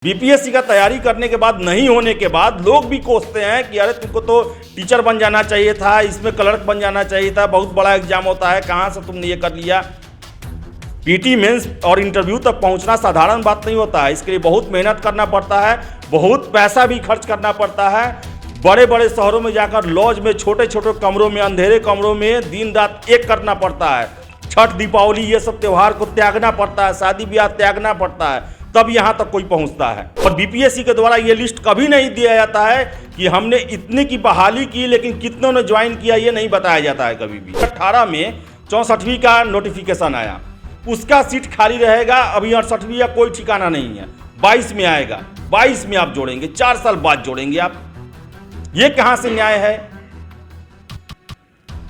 BPSC का तैयारी करने के बाद नहीं होने के बाद लोग भी कोसते हैं कि अरे तुमको तो टीचर बन जाना चाहिए था, इसमें क्लर्क बन जाना चाहिए था, बहुत बड़ा एग्जाम होता है, कहाँ से तुमने ये कर लिया। पीटी मेंस और इंटरव्यू तक पहुंचना साधारण बात नहीं होता है। इसके लिए बहुत मेहनत करना पड़ता है, बहुत पैसा भी खर्च करना पड़ता है। बड़े बड़े शहरों में जाकर लॉज में छोटे छोटे कमरों में अंधेरे कमरों में दिन रात एक करना पड़ता है। छठ दीपावली ये सब त्यौहार को त्यागना पड़ता है, शादी ब्याह त्यागना पड़ता है, तब यहाँ तक कोई पहुँचता है। और बीपीएससी के द्वारा ये लिस्ट कभी नहीं दिया जाता है कि हमने इतने की बहाली की लेकिन कितनों ने ज्वाइन किया, ये नहीं बताया जाता है कभी भी। 18 में 64वीं का नोटिफिकेशन आया, उसका सीट खाली रहेगा। अभी 68वीं का कोई ठिकाना नहीं है। 22 में आएगा, 22 में आप जोड़ेंगे, 4 साल बाद जोड़ेंगे आप। ये कहाँ से न्याय है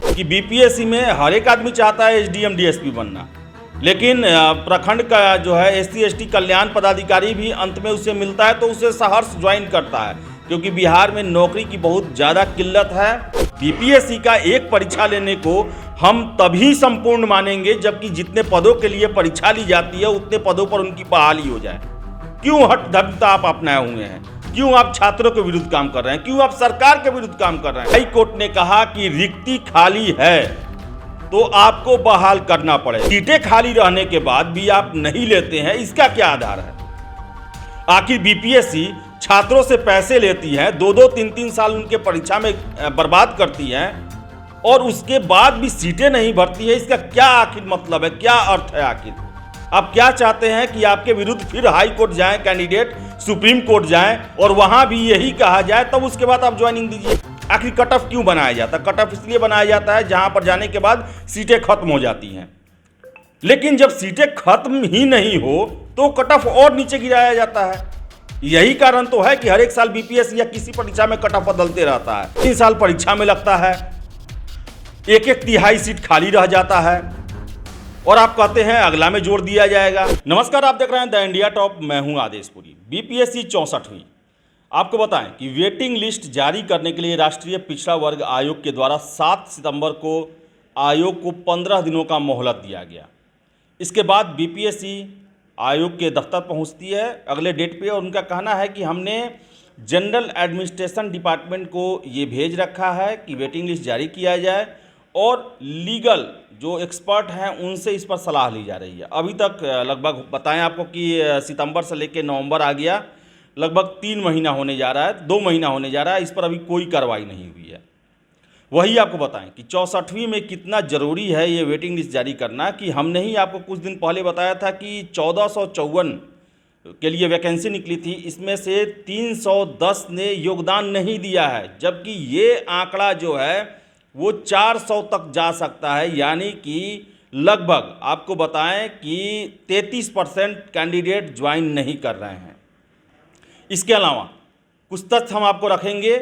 कि बीपीएससी में हर एक आदमी चाहता है एसडीएम डीएसपी बनना, लेकिन प्रखंड का जो है एससी एसटी कल्याण पदाधिकारी भी अंत में उसे मिलता है तो उसे सहर्ष ज्वाइन करता है, क्योंकि बिहार में नौकरी की बहुत ज़्यादा किल्लत है। बीपीएससी का एक परीक्षा लेने को हम तभी संपूर्ण मानेंगे जबकि जितने पदों के लिए परीक्षा ली जाती है उतने पदों पर उनकी बहाली हो जाए। क्यों हठधर्मिता आप अपनाए हुए हैं? क्यों आप छात्रों के विरुद्ध काम कर रहे हैं? क्यों आप सरकार के विरुद्ध काम कर रहे हैं? हाई कोर्ट ने कहा कि रिक्ति खाली है तो आपको बहाल करना पड़े। सीटें खाली रहने के बाद भी आप नहीं लेते हैं, इसका क्या आधार है? आखिर बीपीएससी छात्रों से पैसे लेती है, 2-2, 3-3 साल उनके परीक्षा में बर्बाद करती है और उसके बाद भी सीटें नहीं भरती है। इसका क्या आखिर मतलब है, क्या अर्थ है? आखिर आप क्या चाहते हैं कि आपके विरुद्ध फिर हाई कोर्ट जाएं कैंडिडेट, सुप्रीम कोर्ट जाएं और वहां भी यही कहा जाए, तब उसके बाद आप ज्वाइनिंग दीजिए। आखिर कट ऑफ क्यों बनाया जाता है? कट ऑफ इसलिए बनाया जाता है जहां पर जाने के बाद सीटें खत्म हो जाती हैं। लेकिन जब सीटें खत्म ही नहीं हो तो कट ऑफ और नीचे गिराया जाता है। यही कारण तो है कि हर एक साल बीपीएससी या किसी परीक्षा में कट ऑफ बदलते रहता है। 3 साल परीक्षा में लगता है, 1-1 तिहाई सीट खाली रह जाता है और आप कहते हैं अगला में जोड़ दिया जाएगा। नमस्कार, आप देख रहे हैं द इंडिया टॉप, मैं हूं आदेशपुरी। बीपीएससी 64वीं आपको बताएं कि वेटिंग लिस्ट जारी करने के लिए राष्ट्रीय पिछड़ा वर्ग आयोग के द्वारा 7 सितंबर को आयोग को 15 दिनों का मोहलत दिया गया। इसके बाद बीपीएससी आयोग के दफ्तर पहुंचती है अगले डेट पे और उनका कहना है कि हमने जनरल एडमिनिस्ट्रेशन डिपार्टमेंट को ये भेज रखा है कि वेटिंग लिस्ट जारी किया जाए और लीगल जो एक्सपर्ट हैं उनसे इस पर सलाह ली जा रही है। अभी तक लगभग बताएं आपको कि सितंबर से लेकर नवंबर आ गया, लगभग 3 महीना होने जा रहा है, 2 महीना होने जा रहा है, इस पर अभी कोई कार्रवाई नहीं हुई है। वही आपको बताएं कि 64वीं में कितना ज़रूरी है ये वेटिंग लिस्ट जारी करना, कि हमने ही आपको कुछ दिन पहले बताया था कि 1454 के लिए वैकेंसी निकली थी, इसमें से 310 ने योगदान नहीं दिया है, जबकि ये आंकड़ा जो है वो 400 तक जा सकता है। यानी कि लगभग आपको बताएं कि 33% कैंडिडेट ज्वाइन नहीं कर रहे हैं। इसके अलावा कुछ तथ्य हम आपको रखेंगे।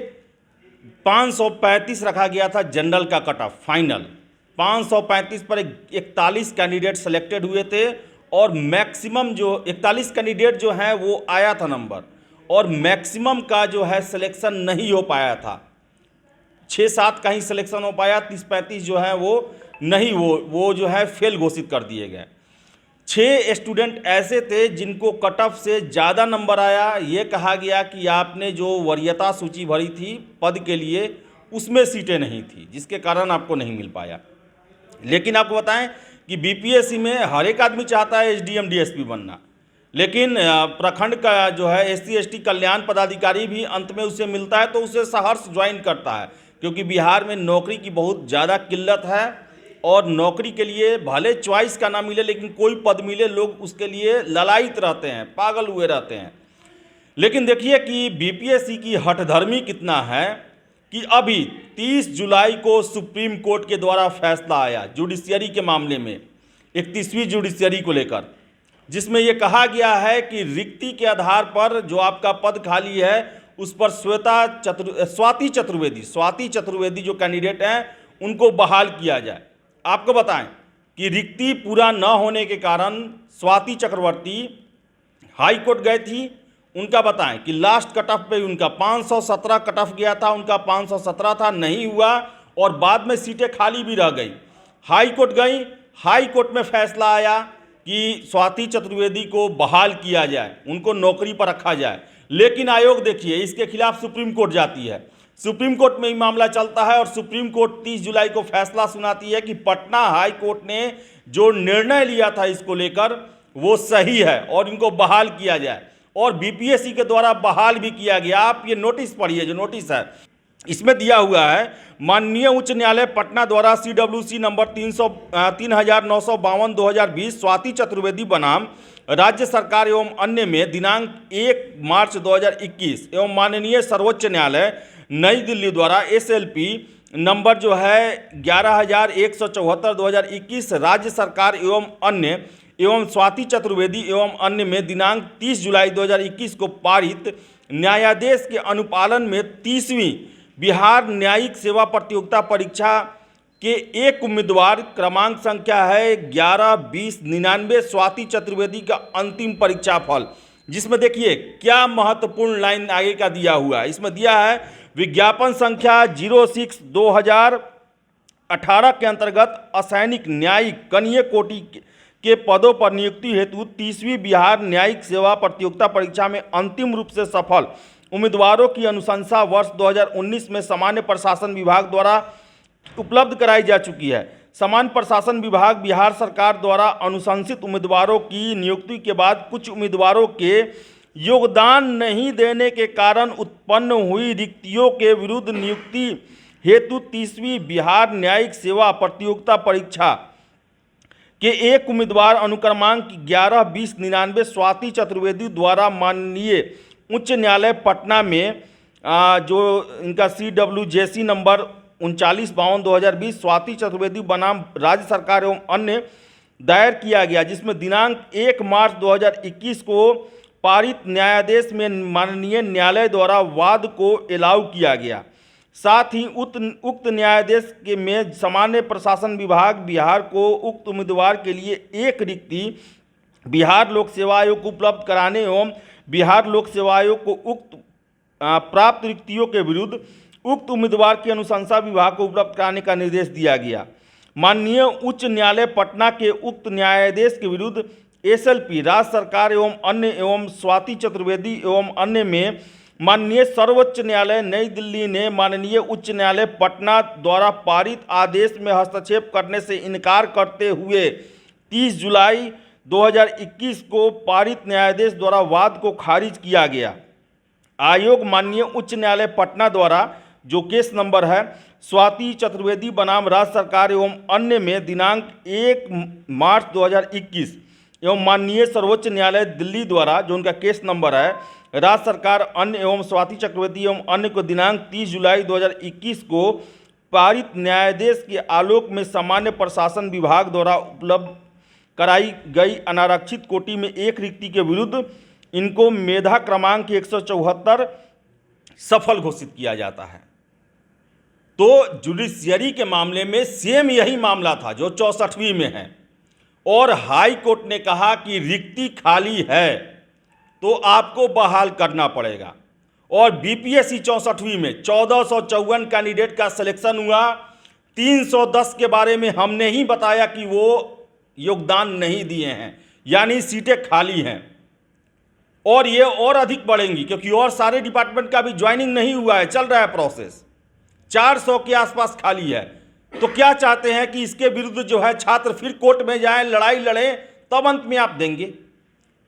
535 रखा गया था जनरल का कट ऑफ फाइनल, 535 पर 41 कैंडिडेट सेलेक्टेड हुए थे और मैक्सिमम जो 41 कैंडिडेट जो हैं वो आया था नंबर, और मैक्सिमम का जो है सिलेक्शन नहीं हो पाया था। 6-7 का ही सिलेक्शन हो पाया, 30-35 जो है वो नहीं, वो जो है फेल घोषित कर दिए गए। 6 स्टूडेंट ऐसे थे जिनको कट ऑफ से ज़्यादा नंबर आया। ये कहा गया कि आपने जो वरीयता सूची भरी थी पद के लिए उसमें सीटें नहीं थी, जिसके कारण आपको नहीं मिल पाया। लेकिन आपको बताएं कि बीपीएससी में हर एक आदमी चाहता है एसडीएम डीएसपी बनना, लेकिन प्रखंड का जो है एससी एसटी कल्याण पदाधिकारी भी अंत में उसे मिलता है तो उसे सहर्ष ज्वाइन करता है, क्योंकि बिहार में नौकरी की बहुत ज़्यादा किल्लत है और नौकरी के लिए भले चॉइस का ना मिले लेकिन कोई पद मिले, लोग उसके लिए ललायित रहते हैं, पागल हुए रहते हैं। लेकिन देखिए कि बीपीएससी की हठधर्मी कितना है कि अभी 30 जुलाई को सुप्रीम कोर्ट के द्वारा फैसला आया जुडिशियरी के मामले में, 31वीं जुडिशियरी को लेकर, जिसमें यह कहा गया है कि रिक्ति के आधार पर जो आपका पद खाली है उस पर स्वाति चतुर्वेदी जो कैंडिडेट हैं उनको बहाल किया जाए। आपको बताएं कि रिक्ति पूरा न होने के कारण स्वाति चक्रवर्ती हाई कोर्ट गए थी। उनका बताएं कि लास्ट कट ऑफ पे उनका 517 कट ऑफ गया था, उनका 517 था, नहीं हुआ और बाद में सीटें खाली भी रह गई। हाई कोर्ट गई, हाई कोर्ट में फैसला आया कि स्वाति चतुर्वेदी को बहाल किया जाए, उनको नौकरी पर रखा जाए। लेकिन आयोग देखिए इसके खिलाफ सुप्रीम कोर्ट जाती है, सुप्रीम कोर्ट में ही मामला चलता है और सुप्रीम कोर्ट 30 जुलाई को फैसला सुनाती है कि पटना हाई कोर्ट ने जो निर्णय लिया था इसको लेकर वो सही है और इनको बहाल किया जाए, और बीपीएससी के द्वारा बहाल भी किया गया। आप ये नोटिस पढ़िए, जो नोटिस है इसमें दिया हुआ है, माननीय उच्च न्यायालय पटना द्वारा CWC नंबर 3952/2020 स्वाति चतुर्वेदी बनाम राज्य सरकार एवं अन्य में दिनांक 1 मार्च 2021 एवं माननीय सर्वोच्च न्यायालय नई दिल्ली द्वारा SLP नंबर जो है 11174/2021 राज्य सरकार एवं अन्य एवं स्वाति चतुर्वेदी एवं अन्य में दिनांक 30 जुलाई 2021 को पारित न्यायादेश के अनुपालन में 30वीं बिहार न्यायिक सेवा प्रतियोगिता परीक्षा के एक उम्मीदवार क्रमांक संख्या है 11-20-99 स्वाति चतुर्वेदी का अंतिम परीक्षा फल, जिसमें देखिए क्या महत्वपूर्ण लाइन आगे का दिया हुआ है। इसमें दिया है विज्ञापन संख्या 06/2018 के अंतर्गत असैनिक न्यायिक कनीय कोटि के पदों पर नियुक्ति हेतु 30वीं बिहार न्यायिक सेवा प्रतियोगिता परीक्षा में अंतिम रूप से सफल उम्मीदवारों की अनुशंसा वर्ष 2019 में सामान्य प्रशासन विभाग द्वारा उपलब्ध कराई जा चुकी है। सामान्य प्रशासन विभाग बिहार सरकार द्वारा अनुशंसित उम्मीदवारों की नियुक्ति के बाद कुछ उम्मीदवारों के योगदान नहीं देने के कारण उत्पन्न हुई रिक्तियों के विरुद्ध नियुक्ति हेतु 30वीं बिहार न्यायिक सेवा प्रतियोगिता परीक्षा के एक उम्मीदवार अनुक्रमांक 11-20-99 स्वाति चतुर्वेदी द्वारा माननीय उच्च न्यायालय पटना में जो इनका CWJC नंबर 3952/2020 स्वाति चतुर्वेदी बनाम राज्य सरकार एवं अन्य दायर किया गया, जिसमें दिनांक 1 मार्च 2021 को पारित न्यायादेश में माननीय न्यायालय द्वारा वाद को अलाउ किया गया। साथ ही उक्त न्यायादेश के में सामान्य प्रशासन विभाग बिहार को उक्त उम्मीदवार के लिए एक रिक्ति बिहार लोक सेवा आयोग को उपलब्ध कराने एवं बिहार लोक सेवा आयोग को उक्त प्राप्त रिक्तियों के विरुद्ध उक्त उम्मीदवार की अनुशंसा विभाग को उपलब्ध कराने का निर्देश दिया गया। माननीय उच्च न्यायालय पटना के उक्त न्यायादेश के विरुद्ध SLP राज्य सरकार एवं अन्य एवं स्वाति चतुर्वेदी एवं अन्य में माननीय सर्वोच्च न्यायालय नई दिल्ली ने माननीय उच्च न्यायालय पटना द्वारा पारित आदेश में हस्तक्षेप करने से इनकार करते हुए 30 जुलाई 2021 को पारित न्यायादेश द्वारा वाद को खारिज किया गया। आयोग माननीय उच्च न्यायालय पटना द्वारा जो केस नंबर है स्वाति चतुर्वेदी बनाम राज्य सरकार एवं अन्य में दिनांक 1 मार्च 2021 एवं माननीय सर्वोच्च न्यायालय दिल्ली द्वारा जो उनका केस नंबर है राज्य सरकार अन्य एवं स्वाति चतुर्वेदी एवं अन्य को दिनांक 30 जुलाई 2021 को पारित न्यायादेश के आलोक में सामान्य प्रशासन विभाग द्वारा उपलब्ध कराई गई अनारक्षित कोटि में एक रिक्ति के विरुद्ध इनको मेधा क्रमांक 174 सफल घोषित किया जाता है। तो जुडिशियरी के मामले में सेम यही मामला था जो 64वीं में है, और हाई कोर्ट ने कहा कि रिक्ति खाली है तो आपको बहाल करना पड़ेगा। और बीपीएससी 64वीं में 1454 कैंडिडेट का सिलेक्शन हुआ। 310 के बारे में हमने ही बताया कि वो योगदान नहीं दिए हैं, यानी सीटें खाली हैं, और ये और अधिक बढ़ेंगी क्योंकि और सारे डिपार्टमेंट का भी ज्वाइनिंग नहीं हुआ है, चल रहा है प्रोसेस। 400 के आसपास खाली है। तो क्या चाहते हैं कि इसके विरुद्ध जो है छात्र फिर कोर्ट में जाएं, लड़ाई लड़ें, तब अंत में आप देंगे।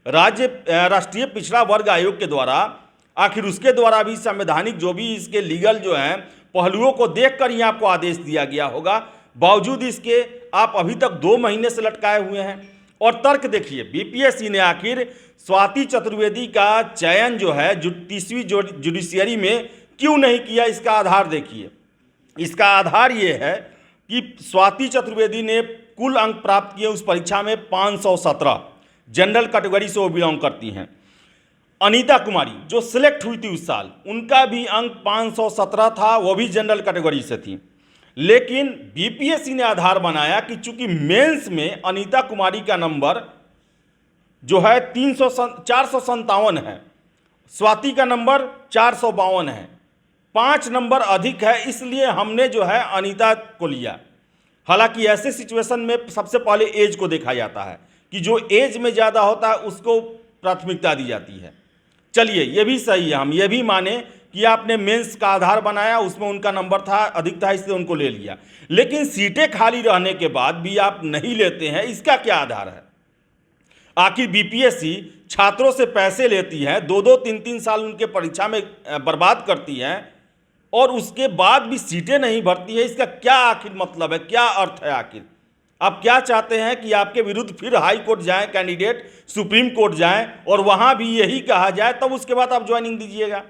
राष्ट्रीय पिछड़ा वर्ग आयोग के द्वारा आखिर उसके द्वारा भी संवैधानिक जो भी इसके लीगल जो हैं पहलुओं को देखकर ही आपको आदेश दिया गया होगा, बावजूद इसके आप अभी तक 2 महीने से लटकाए हुए हैं। और तर्क देखिए, बीपीएससी ने आखिर स्वाति चतुर्वेदी का चयन जो है 30वीं जुडिशियरी में क्यों नहीं किया, इसका आधार देखिए। इसका आधार ये है कि स्वाति चतुर्वेदी ने कुल अंक प्राप्त किए उस परीक्षा में 517, जनरल कैटेगरी से वो बिलोंग करती हैं। अनीता कुमारी जो सिलेक्ट हुई थी उस साल, उनका भी अंक 517 था, वो भी जनरल कैटेगरी से थी। लेकिन बीपीएससी ने आधार बनाया कि चूंकि मेंस में अनीता कुमारी का नंबर जो है 457 है, स्वाति का नंबर 452 है, 5 नंबर अधिक है, इसलिए हमने जो है अनीता को लिया। हालांकि ऐसे सिचुएशन में सबसे पहले एज को देखा जाता है कि जो एज में ज़्यादा होता है उसको प्राथमिकता दी जाती है। चलिए ये भी सही है, हम ये भी माने कि आपने मेंस का आधार बनाया, उसमें उनका नंबर था अधिक था इसलिए उनको ले लिया, लेकिन सीटें खाली रहने के बाद भी आप नहीं लेते हैं, इसका क्या आधार है? आखिर बीपीएससी छात्रों से पैसे लेती है, 2-2, 3-3 साल उनके परीक्षा में बर्बाद करती है और उसके बाद भी सीटें नहीं भरती है। इसका क्या आखिर मतलब है, क्या अर्थ है? आखिर आप क्या चाहते हैं कि आपके विरुद्ध फिर हाई कोर्ट जाएं कैंडिडेट, सुप्रीम कोर्ट जाएं और वहां भी यही कहा जाए, तब उसके बाद आप ज्वाइनिंग दीजिएगा?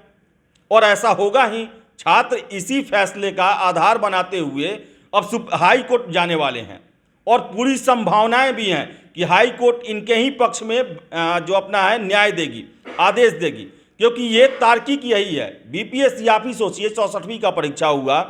और ऐसा होगा ही। छात्र इसी फैसले का आधार बनाते हुए अब हाई कोर्ट जाने वाले हैं और पूरी संभावनाएं भी हैं कि हाई कोर्ट इनके ही पक्ष में जो अपना है न्याय देगी, आदेश देगी, क्योंकि ये तार्किक यही है। बीपीएससी आप ही सोचिए, 64वीं का परीक्षा हुआ,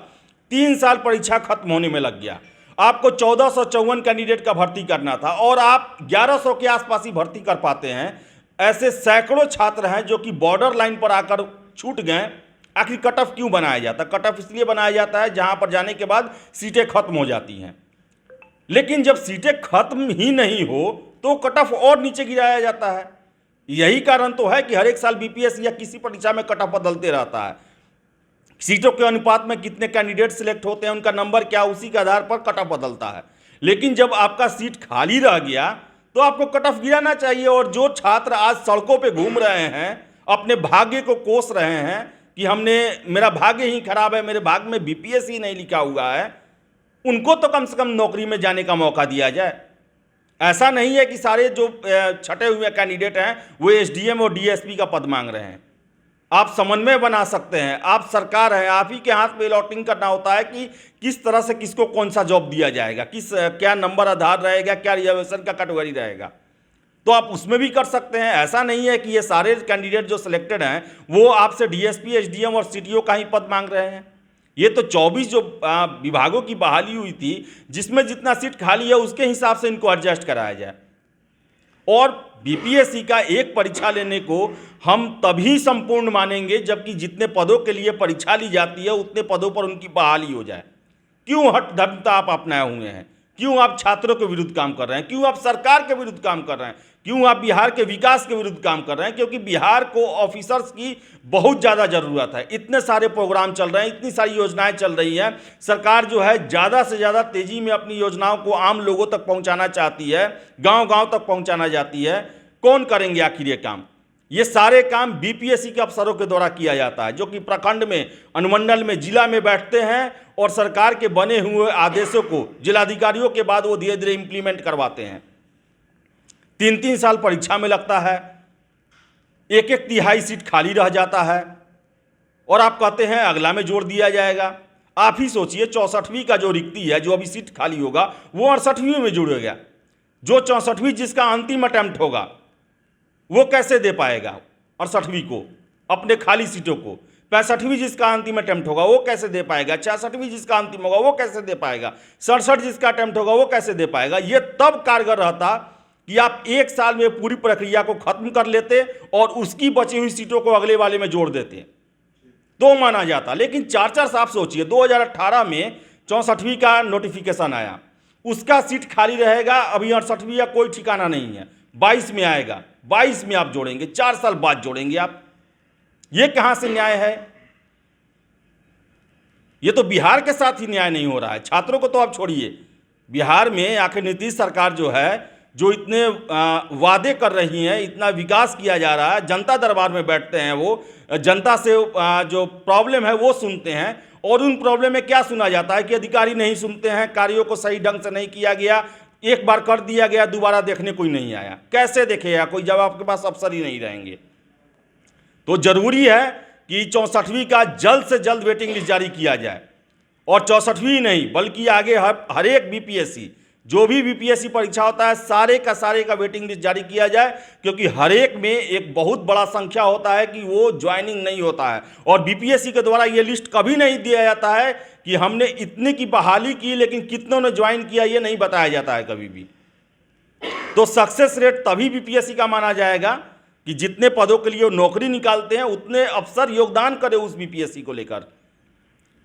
3 साल परीक्षा खत्म होने में लग गया, आपको 1454 कैंडिडेट का भर्ती करना था और आप 1100 के आसपास ही भर्ती कर पाते हैं। ऐसे सैकड़ों छात्र हैं जो कि बॉर्डर लाइन पर आकर छूट गए। आखिर कट ऑफ क्यों बनाया जाता है? कट ऑफ इसलिए बनाया जाता है जहां पर जाने के बाद सीटें खत्म हो जाती हैं, लेकिन जब सीटें खत्म ही नहीं हो तो कट ऑफ और नीचे गिराया जाता है। यही कारण तो है कि हर एक साल बीपीएससी या किसी परीक्षा में कट ऑफ बदलते रहता है। सीटों के अनुपात में कितने कैंडिडेट सिलेक्ट होते हैं, उनका नंबर क्या, उसी के आधार पर कट ऑफ बदलता है। लेकिन जब आपका सीट खाली रह गया तो आपको कट ऑफ गिराना चाहिए। और जो छात्र आज सड़कों पे घूम रहे हैं, अपने भाग्य को कोस रहे हैं कि मेरा भाग्य ही खराब है, मेरे भाग्य में बीपीएससी नहीं लिखा हुआ है, उनको तो कम से कम नौकरी में जाने का मौका दिया जाए। ऐसा नहीं है कि सारे जो छटे हुए कैंडिडेट हैं वो एसडीएम और डीएसपी का पद मांग रहे हैं। आप समन्वय बना सकते हैं, आप सरकार हैं, आप ही के हाथ में अलॉटिंग करना होता है कि किस तरह से किसको कौन सा जॉब दिया जाएगा, क्या नंबर आधार रहेगा, क्या रिजर्वेशन का कैटेगरी रहेगा, तो आप उसमें भी कर सकते हैं। ऐसा नहीं है कि ये सारे कैंडिडेट जो सिलेक्टेड हैं वो आपसे डीएसपी, एसडीएम और सीटीओ का ही पद मांग रहे हैं। ये तो 24 जो विभागों की बहाली हुई थी, जिसमें जितना सीट खाली है उसके हिसाब से इनको एडजस्ट कराया जाए। और बीपीएससी का एक परीक्षा लेने को हम तभी संपूर्ण मानेंगे जबकि जितने पदों के लिए परीक्षा ली जाती है उतने पदों पर उनकी बहाली हो जाए। क्यों हठधर्मिता आप अपनाए हुए हैं? क्यों आप छात्रों के विरुद्ध काम कर रहे हैं? क्यों आप सरकार के विरुद्ध काम कर रहे हैं? क्यों आप बिहार के विकास के विरुद्ध काम कर रहे हैं? क्योंकि बिहार को ऑफिसर्स की बहुत ज़्यादा ज़रूरत है। इतने सारे प्रोग्राम चल रहे हैं, इतनी सारी योजनाएं चल रही हैं। सरकार जो है ज़्यादा से ज़्यादा तेज़ी में अपनी योजनाओं को आम लोगों तक पहुंचाना चाहती है, गांव-गांव तक पहुंचाना चाहती है। कौन करेंगे आखिर ये काम? ये सारे काम बीपीएससी के अफसरों के द्वारा किया जाता है, जो कि प्रखंड में, अनुमंडल में, जिला में बैठते हैं और सरकार के बने हुए आदेशों को जिलाधिकारियों के बाद वो धीरे धीरे इंप्लीमेंट करवाते हैं। 3-3 साल परीक्षा में लगता है, 1-1 तिहाई सीट खाली रह जाता है और आप कहते हैं अगला में जोड़ दिया जाएगा। आप ही सोचिए, 64वीं का जो रिक्ति है, जो अभी सीट खाली होगा, वो 68वीं में जुड़ेगा। जो 64वीं जिसका अंतिम अटेम्प्ट होगा वो कैसे दे पाएगा 68वीं को, अपने खाली सीटों को? 65वीं जिसका अंतिम अटेम्प्ट होगा वो कैसे दे पाएगा? 66वीं जिसका अंतिम होगा वो कैसे दे पाएगा? 67 जिसका अटेम्प्ट होगा वो कैसे दे पाएगा? ये तब कारगर रहता कि आप 1 साल में पूरी प्रक्रिया को खत्म कर लेते और उसकी बची हुई सीटों को अगले वाले में जोड़ देते तो माना जाता। लेकिन 4-4 साल सोचिए, 2018 में 64वीं का नोटिफिकेशन आया, उसका सीट खाली रहेगा, अभी 68वीं का कोई ठिकाना नहीं है। 22 में आएगा, 22 में आप जोड़ेंगे, 4 साल बाद जोड़ेंगे आप। ये कहां से न्याय है? ये तो बिहार के साथ ही न्याय नहीं हो रहा है। छात्रों को तो आप छोड़िए, बिहार में आखिर नीतीश सरकार जो है, जो इतने वादे कर रही हैं, इतना विकास किया जा रहा है, जनता दरबार में बैठते हैं, वो जनता से जो प्रॉब्लम है वो सुनते हैं। और उन प्रॉब्लम में क्या सुना जाता है कि अधिकारी नहीं सुनते हैं, कार्यों को सही ढंग से नहीं किया गया, एक बार कर दिया गया, दोबारा देखने कोई नहीं आया। कैसे देखेगा कोई जब आपके पास अफसर ही नहीं रहेंगे? तो जरूरी है कि 64वीं का जल्द से जल्द वेटिंग लिस्ट जारी किया जाए। और 64वीं नहीं बल्कि आगे हर एक बीपीएससी, जो भी बीपीएससी परीक्षा होता है, सारे का वेटिंग लिस्ट जारी किया जाए, क्योंकि हर एक में एक बहुत बड़ा संख्या होता है कि वो ज्वाइनिंग नहीं होता है। और बीपीएससी के द्वारा ये लिस्ट कभी नहीं दिया जाता है कि हमने इतने की बहाली की लेकिन कितनों ने ज्वाइन किया, ये नहीं बताया जाता है कभी भी। तो सक्सेस रेट तभी बीपीएससी का माना जाएगा कि जितने पदों के लिए वो नौकरी निकालते हैं उतने अफसर योगदान करें उस बीपीएससी को लेकर।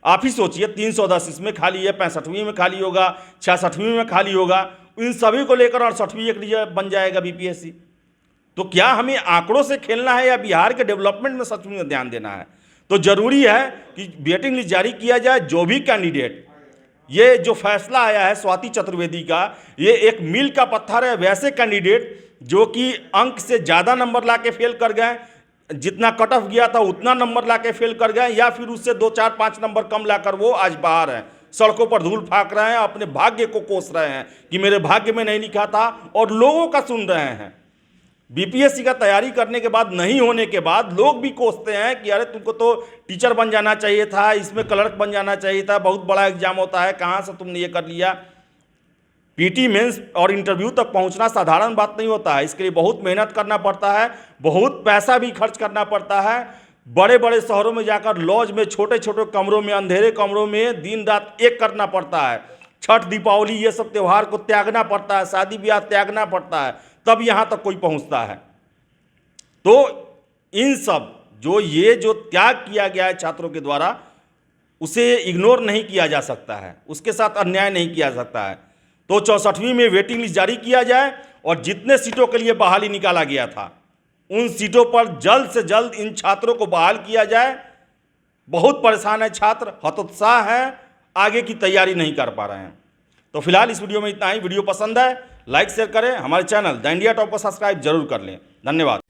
आप ही सोचिए, 310 इसमें खाली है, 65वीं में खाली होगा, 66वीं में खाली होगा, इन सभी को लेकर 68वीं एक रिजर्व बन जाएगा बीपीएससी। तो क्या हमें आंकड़ों से खेलना है या बिहार के डेवलपमेंट में सच में ध्यान देना है? तो जरूरी है कि वेटिंग लिस्ट जारी किया जाए। जो भी कैंडिडेट, ये जो फैसला आया है स्वाति चतुर्वेदी का, ये एक मील का पत्थर है। वैसे कैंडिडेट जो कि अंक से ज़्यादा नंबर लाके फेल कर गए, जितना कट ऑफ गया था उतना नंबर लाके फेल कर गए, या फिर उससे 2, 4, 5 नंबर कम लाकर वो आज बाहर हैं, सड़कों पर धूल फाक रहे हैं, अपने भाग्य को कोस रहे हैं कि मेरे भाग्य में नहीं लिखा था, और लोगों का सुन रहे हैं। बीपीएससी का तैयारी करने के बाद, नहीं होने के बाद लोग भी कोसते हैं कि अरे तुमको तो टीचर बन जाना चाहिए था, इसमें क्लर्क बन जाना चाहिए था, बहुत बड़ा एग्जाम होता है, कहाँ से तुमने ये कर लिया। पीटी मेंस और इंटरव्यू तक पहुंचना साधारण बात नहीं होता है। इसके लिए बहुत मेहनत करना पड़ता है, बहुत पैसा भी खर्च करना पड़ता है। बड़े बड़े शहरों में जाकर लॉज में, छोटे छोटे कमरों में, अंधेरे कमरों में दिन रात एक करना पड़ता है। छठ, दीपावली, ये सब त्यौहार को त्यागना पड़ता है, शादी ब्याह त्यागना पड़ता है, तब यहाँ तक कोई पहुँचता है। तो इन सब जो त्याग किया गया है छात्रों के द्वारा, उसे इग्नोर नहीं किया जा सकता है, उसके साथ अन्याय नहीं किया जा सकता है। तो 64वीं में वेटिंग लिस्ट जारी किया जाए, और जितने सीटों के लिए बहाली निकाला गया था उन सीटों पर जल्द से जल्द इन छात्रों को बहाल किया जाए। बहुत परेशान है छात्र, हतोत्साह है, आगे की तैयारी नहीं कर पा रहे हैं। तो फिलहाल इस वीडियो में इतना ही। वीडियो पसंद है लाइक शेयर करें, हमारे चैनल द इंडिया टॉप को सब्सक्राइब जरूर कर लें। धन्यवाद।